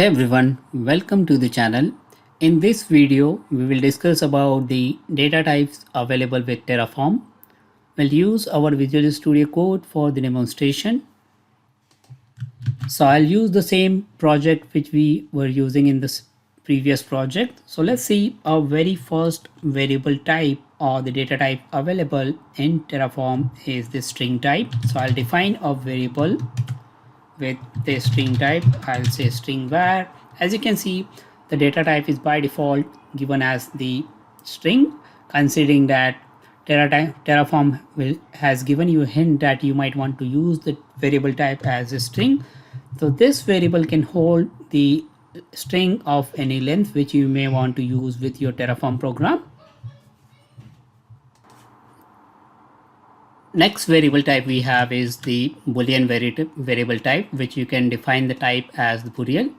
Hey everyone, welcome to the channel. In this video, we will discuss about the data types available with Terraform. We'll use our Visual Studio Code for the demonstration. So I'll use the same project which we were using in this previous project. So let's see our very first variable type or the data type available in Terraform is the string type. So I'll define a variable with the string type. I'll say string var. As you can see, the data type is by default given as the string, considering that Terraform has given you a hint that you might want to use the variable type as a string. So this variable can hold the string of any length which you may want to use with your Terraform program. Next variable type we have is the boolean variable type, which you can define the type as the boolean,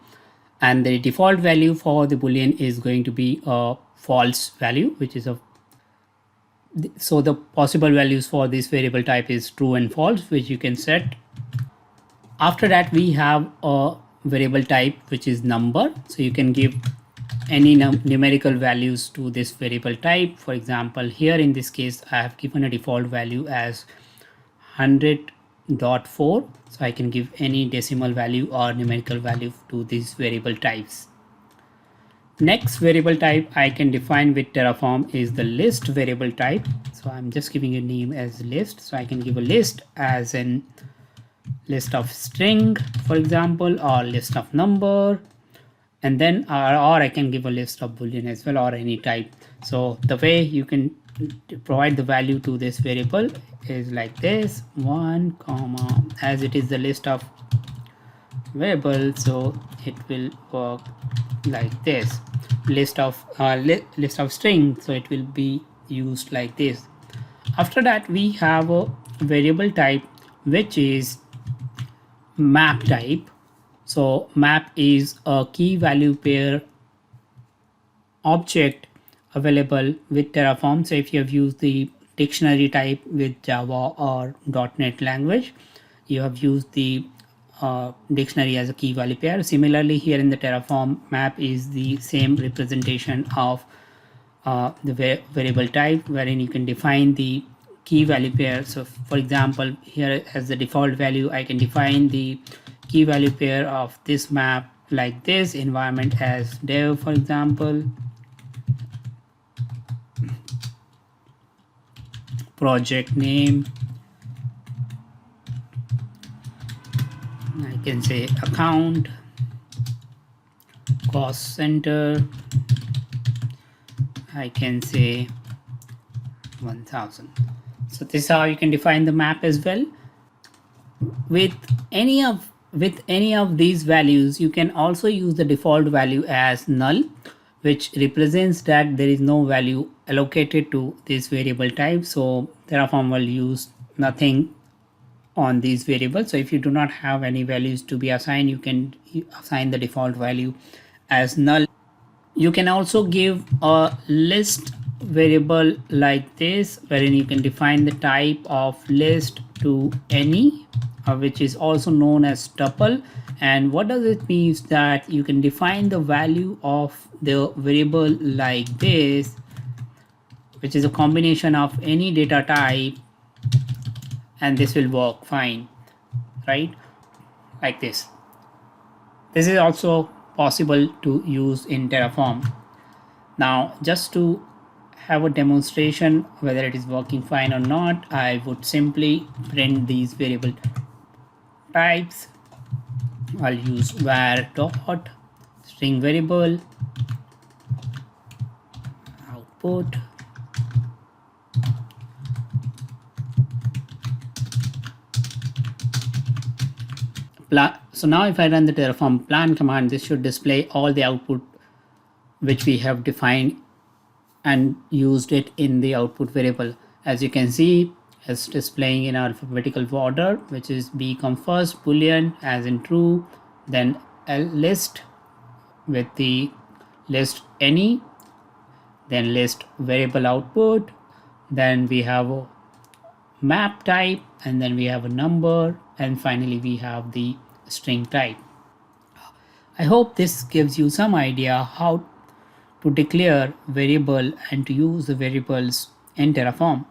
and the default value for the boolean is going to be a false value, which is so the possible values for this variable type is true and false, which you can set. After that we have a variable type which is number, so you can give any numerical values to this variable type. For example, here in this case I have given a default value as 100.4, so I can give any decimal value or numerical value to these variable types. Next variable type I can define with Terraform is the list variable type. So I'm just giving a name as list, so I can give a list as in list of string, for example, or list of number, and then or I can give a list of boolean as well, or any type. So the way you can provide the value to this variable is like this: 1 comma, as it is the list of variable, so it will work like this, list of string, so it will be used like this. After that we have a variable type which is map type. So map is a key value pair object available with Terraform. So if you have used the dictionary type with Java or .NET language, you have used the dictionary as a key value pair. Similarly, here in the Terraform, map is the same representation of the variable type, wherein you can define the key value pair. So for example, here as the default value, I can define the key value pair of this map like this: environment as dev, for example, project name, I can say account, cost center, I can say 1000. So this is how you can define the map as well. With any of these values, you can also use the default value as null, which represents that there is no value allocated to this variable type. So Terraform will use nothing on these variables. So if you do not have any values to be assigned, you can assign the default value as null. You can also give a list variable like this, wherein you can define the type of list to any, which is also known as tuple. And what does it mean is that you can define the value of the variable like this, which is a combination of any data type, and this will work fine, right? Like this. This is also possible to use in Terraform. Now, just to have a demonstration whether it is working fine or not, I would simply print these variable types. I'll use var dot string variable output, so now if I run the Terraform plan command, this should display all the output which we have defined and used it in the output variable. As you can see, it's displaying in alphabetical order, which is b come first, boolean as in true, then a list with the list any, then list variable output, then we have a map type, and then we have a number, and finally we have the string type. I hope this gives you some idea how to declare variable and to use the variables in Terraform.